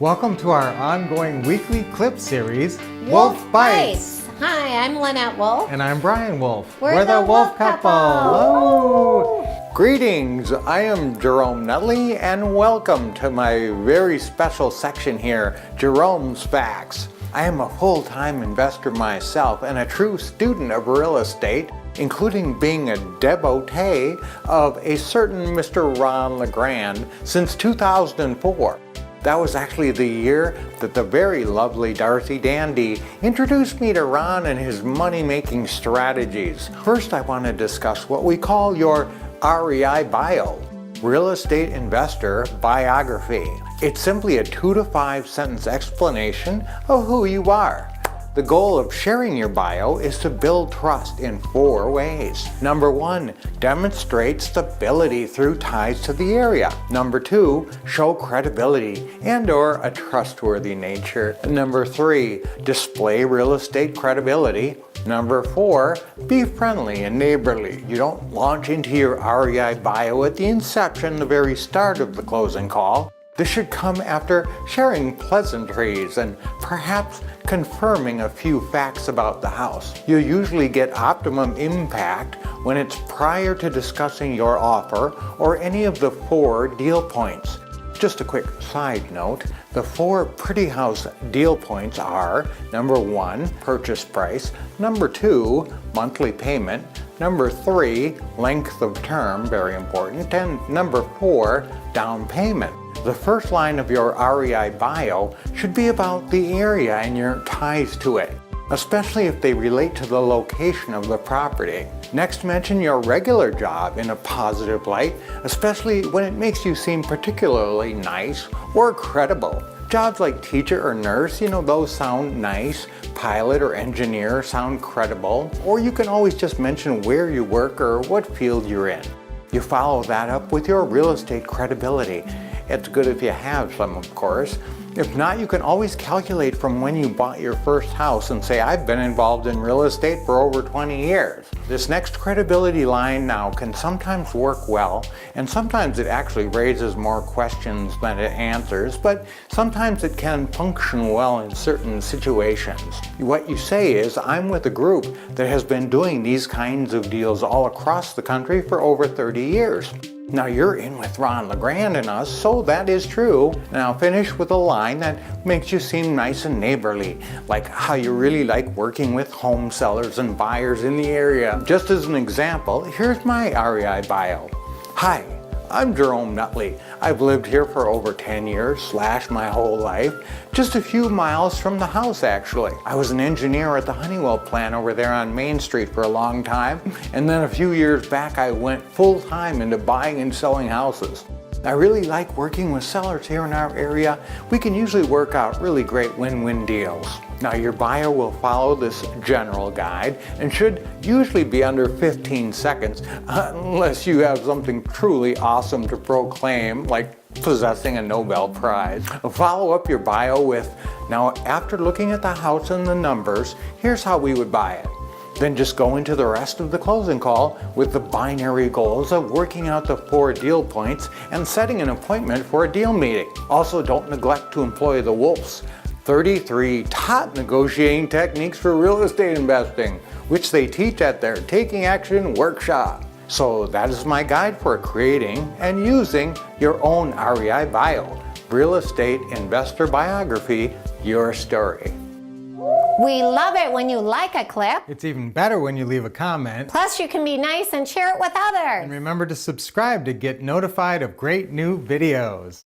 Welcome to our ongoing weekly clip series, Wolff Bite. Hi, I'm Lynette Wolff. And I'm Brian Wolff. We're the Wolff Couple. Hello. Greetings, I am Jerome Nutley and welcome to my very special section here, Jerome's Facts. I am a full-time investor myself and a true student of real estate, including being a devotee of a certain Mr. LeGrand since 2004. That was actually the year that the very lovely Darcy Dandee introduced me to Ron and his money-making strategies. First, I want to discuss what we call your REI Bio, Real Estate Investor Biography. It's simply a 2 to 5 sentence explanation of who you are. The goal of sharing your bio is to build trust in 4 ways. Number 1, demonstrate stability through ties to the area. Number 2, show credibility and/or a trustworthy nature. Number 3, display real estate credibility. Number 4, be friendly and neighborly. You don't launch into your REI bio at the inception, the very start of the closing call. This should come after sharing pleasantries and perhaps confirming a few facts about the house. You usually get optimum impact when it's prior to discussing your offer or any of the 4 deal points. Just a quick side note, the 4 pretty house deal points are: number 1, purchase price; number 2, monthly payment; number 3, length of term, very important; and number 4, down payment. The first line of your REI bio should be about the area and your ties to it, especially if they relate to the location of the property. Next, mention your regular job in a positive light, especially when it makes you seem particularly nice or credible. Jobs like teacher or nurse, those sound nice. Pilot or engineer sound credible. Or you can always just mention where you work or what field you're in. You follow that up with your real estate credibility. It's good if you have some, of course. If not, you can always calculate from when you bought your first house and say, I've been involved in real estate for over 20 years. This next credibility line now can sometimes work well, and sometimes it actually raises more questions than it answers, but sometimes it can function well in certain situations. What you say is, I'm with a group that has been doing these kinds of deals all across the country for over 30 years. Now you're in with Ron LeGrand and us, so that is true. Now finish with a line that makes you seem nice and neighborly, like how you really like working with home sellers and buyers in the area. Just as an example, here's my REI bio. Hi, I'm Jerome Nutley. I've lived here for over 10 years, / my whole life, just a few miles from the house actually. I was an engineer at the Honeywell plant over there on Main Street for a long time, and then a few years back I went full-time into buying and selling houses. I really like working with sellers here in our area. We can usually work out really great win-win deals. Now your bio will follow this general guide and should usually be under 15 seconds unless you have something truly awesome to proclaim, like possessing a Nobel Prize. Follow up your bio with, now after looking at the house and the numbers, here's how we would buy it. Then just go into the rest of the closing call with the binary goals of working out the 4 deal points and setting an appointment for a deal meeting. Also, don't neglect to employ the Wolff's 33 top negotiating techniques for real estate investing, which they teach at their Taking Action workshop. So that is my guide for creating and using your own REI bio, Real Estate Investor Biography, your story. We love it when you like a clip. It's even better when you leave a comment. Plus, you can be nice and share it with others. And remember to subscribe to get notified of great new videos.